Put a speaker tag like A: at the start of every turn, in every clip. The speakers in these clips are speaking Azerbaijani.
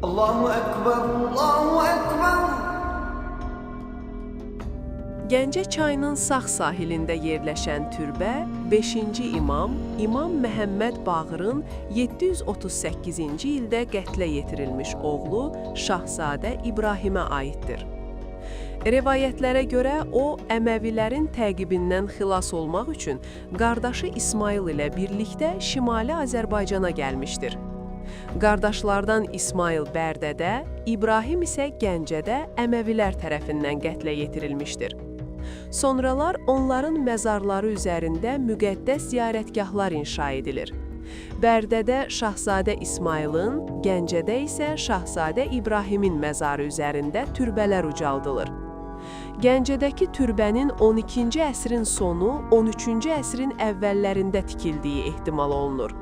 A: Allahu Ekber, Allahu Ekber.
B: Gəncə çayının sağ sahilində yerləşən türbə 5-ci imam, İmam Məhəmməd Baqırın 738-ci ildə qətlə yetirilmiş oğlu Şahzadə İbrahimə aiddir. Rivayətlərə görə o, Əməvilərin təqibindən xilas olmaq üçün qardaşı İsmail ilə birlikdə Şimali Azərbaycana gəlmişdir. Qardaşlardan İsmail Bərdədə, İbrahim isə Gəncədə Əməvilər tərəfindən qətlə yetirilmişdir. Sonralar onların məzarları üzərində müqəddəs ziyarətgahlar inşa edilir. Bərdədə Şahzadə İsmailin, Gəncədə isə Şahzadə İbrahimin məzarı üzərində türbələr ucaldılır. Gəncədəki türbənin 12-ci əsrin sonu, 13-cü əsrin əvvəllərində tikildiyi ehtimal olunur.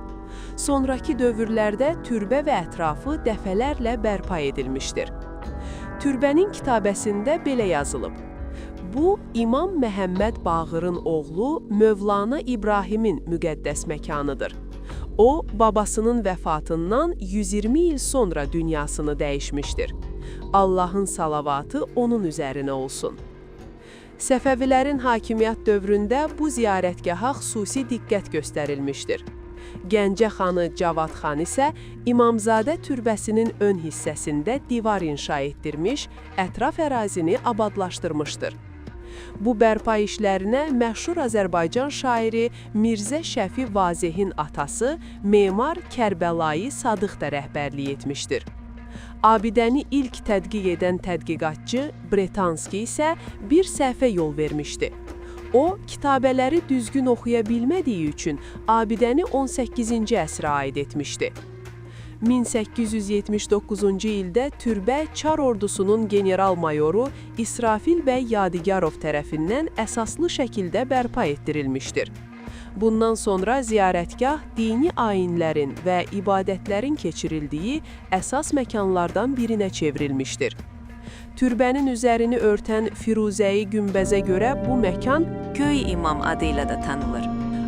B: Sonrakı dövrlərdə türbə və ətrafı dəfələrlə bərpa edilmişdir. Türbənin kitabəsində belə yazılıb: Bu, İmam Məhəmməd Baqırın oğlu Mövlana İbrahimin müqəddəs məkanıdır. O, babasının vəfatından 120 il sonra dünyasını dəyişmişdir. Allahın salavatı onun üzərinə olsun. Səfəvilərin hakimiyyət dövründə bu ziyarətgaha xüsusi diqqət göstərilmişdir. Gəncə xanı Cavad xan isə İmamzadə türbəsinin ön hissəsində divar inşa etdirmiş, ətraf ərazini abadlaşdırmışdır. Bu bərpa işlərinə məşhur Azərbaycan şairi Mirzə Şəfi Vazehin atası, memar Kərbəlayı Sadıq da rəhbərlik etmişdir. Abidəni ilk tədqiq edən tədqiqatçı Bretanski isə bir səhvə yol vermişdi. O, kitabələri düzgün oxuya bilmədiyi üçün abidəni 18-ci əsrə aid etmişdi. 1879-cu ildə türbə Çar ordusunun general-mayoru İsrafil bəy Yadigarov tərəfindən əsaslı şəkildə bərpa etdirilmişdir. Bundan sonra ziyarətgah dini ayinlərin və ibadətlərin keçirildiyi əsas məkanlardan birinə çevrilmişdir. Türbənin üzərini örtən Firuzəyi günbəzə görə bu məkan
C: Göy İmam adıyla da tanınır.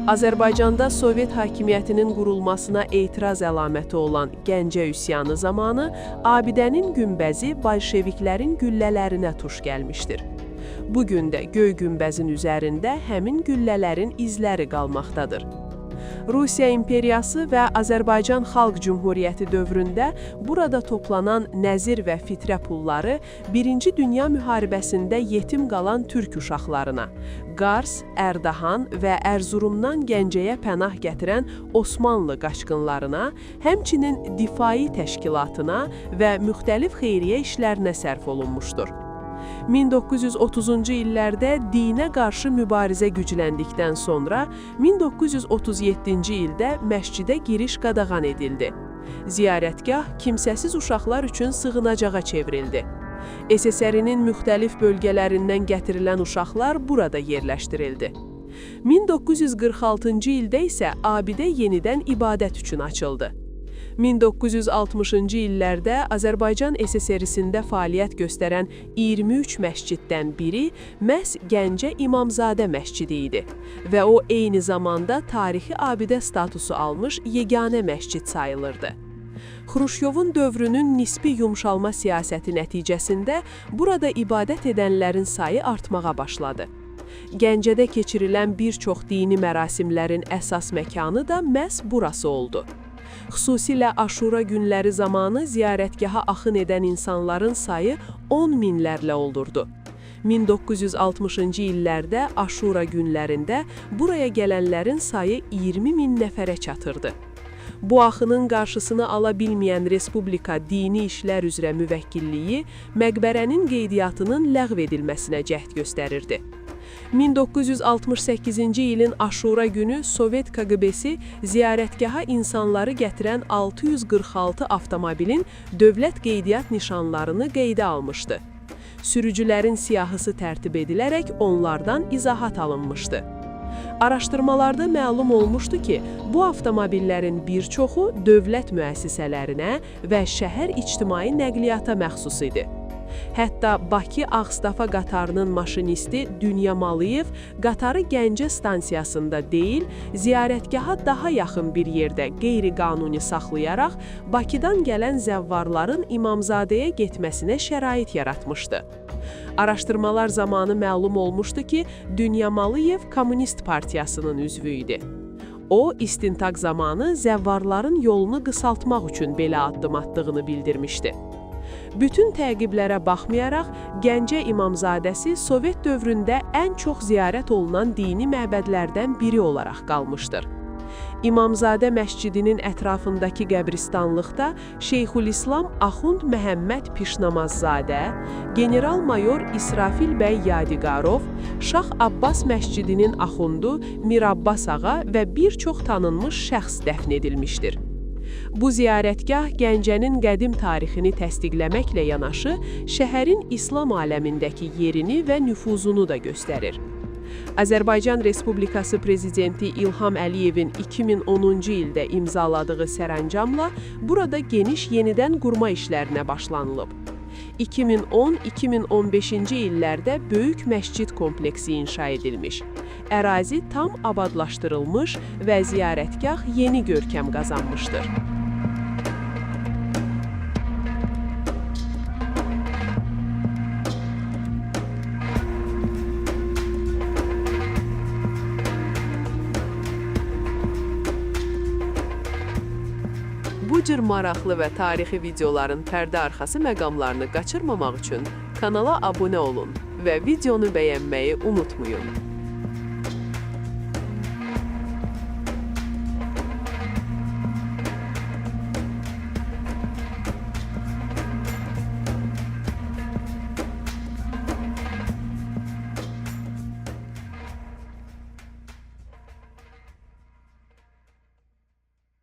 B: Azərbaycanda Sovet hakimiyyətinin qurulmasına etiraz əlaməti olan Gəncə üsyanı zamanı abidənin günbəzi bolşeviklərin güllələrinə tuş gəlmişdir. Bugün də Göy günbəzin üzərində həmin güllələrin izləri qalmaqdadır. Rusiya imperiyası və Azərbaycan Xalq Cümhuriyyəti dövründə burada toplanan nəzir və fitrə pulları Birinci Dünya müharibəsində yetim qalan türk uşaqlarına, Qars, Ərdahan və Ərzurumdan Gəncəyə pənah gətirən Osmanlı qaçqınlarına, həmçinin difai təşkilatına və müxtəlif xeyriyyə işlərinə sərf olunmuşdur. 1930-cu illərdə dinə qarşı mübarizə gücləndikdən sonra 1937-ci ildə məscidə giriş qadağan edildi. Ziyarətgah kimsəsiz uşaqlar üçün sığınacağa çevrildi. SSR-nin müxtəlif bölgələrindən gətirilən uşaqlar burada yerləşdirildi. 1946-cı ildə isə abidə yenidən ibadət üçün açıldı. 1960-cı illərdə Azərbaycan SSR-sində fəaliyyət göstərən 23 məsciddən biri məhz Gəncə İmamzadə məscidi idi və o eyni zamanda tarixi abidə statusu almış yeganə məscid sayılırdı. Xruşyovun dövrünün nisbi yumşalma siyasəti nəticəsində burada ibadət edənlərin sayı artmağa başladı. Gəncədə keçirilən bir çox dini mərasimlərin əsas məkanı da məhz burası oldu. Xüsusilə Aşura günləri zamanı ziyarətgaha axın edən insanların sayı 10 minlərlə olurdu. 1960-cı illərdə Aşura günlərində buraya gələnlərin sayı 20 min nəfərə çatırdı. Bu axının qarşısını ala bilməyən Respublika Dini İşlər üzrə Müvəkkilliyi məqbərənin qeydiyyatının ləğv edilməsinə cəhd göstərirdi. 1968-ci ilin Aşura günü Sovet KGB-si ziyarətgaha insanları gətirən 646 avtomobilin dövlət qeydiyyat nişanlarını qeydə almışdı. Sürücülərin siyahısı tərtib edilərək onlardan izahat alınmışdı. Araşdırmalarda məlum olmuşdu ki, bu avtomobillərin bir çoxu dövlət müəssisələrinə və şəhər ictimai nəqliyyata məxsus idi. Hətta Bakı-Ağstafa qatarının maşinisti Dünya Malıyev qatarı Gəncə stansiyasında deyil, ziyarətgaha daha yaxın bir yerdə qeyri-qanuni saxlayaraq Bakıdan gələn zəvvarların İmamzadəyə getməsinə şərait yaratmışdı. Araşdırmalar zamanı məlum olmuşdu ki, Dünya Malıyev Komünist Partiyasının üzvü idi. O, istintaq zamanı zəvvarların yolunu qısaltmaq üçün belə addım atdığını bildirmişdi. Bütün təqiblərə baxmayaraq, Gəncə İmamzadəsi Sovet dövründə ən çox ziyarət olunan dini məbədlərdən biri olaraq qalmışdır. İmamzadə məscidinin ətrafındakı qəbristanlıqda Şeyxülislam Axund Məhəmməd Pişnamazzadə, General-mayor İsrafil bəy Yadigarov, Şah Abbas məscidinin axundu Mir Abbas ağa və bir çox tanınmış şəxs dəfn edilmişdir. Bu ziyarətgah Gəncənin qədim tarixini təsdiqləməklə yanaşı, şəhərin İslam aləmindəki yerini və nüfuzunu da göstərir. Azərbaycan Respublikası Prezidenti İlham Əliyevin 2010-cu ildə imzaladığı sərəncamla burada geniş yenidən qurma işlərinə başlanılıb. 2010-2015-ci illərdə böyük məscid kompleksi inşa edilmiş. Ərazi tam abadlaşdırılmış və ziyarətgah yeni görkəm qazanmışdır. Bu cür maraqlı və tarixi videoların pərdə arxası məqamlarını qaçırmamaq üçün kanala abunə olun və videonu bəyənməyi unutmayın.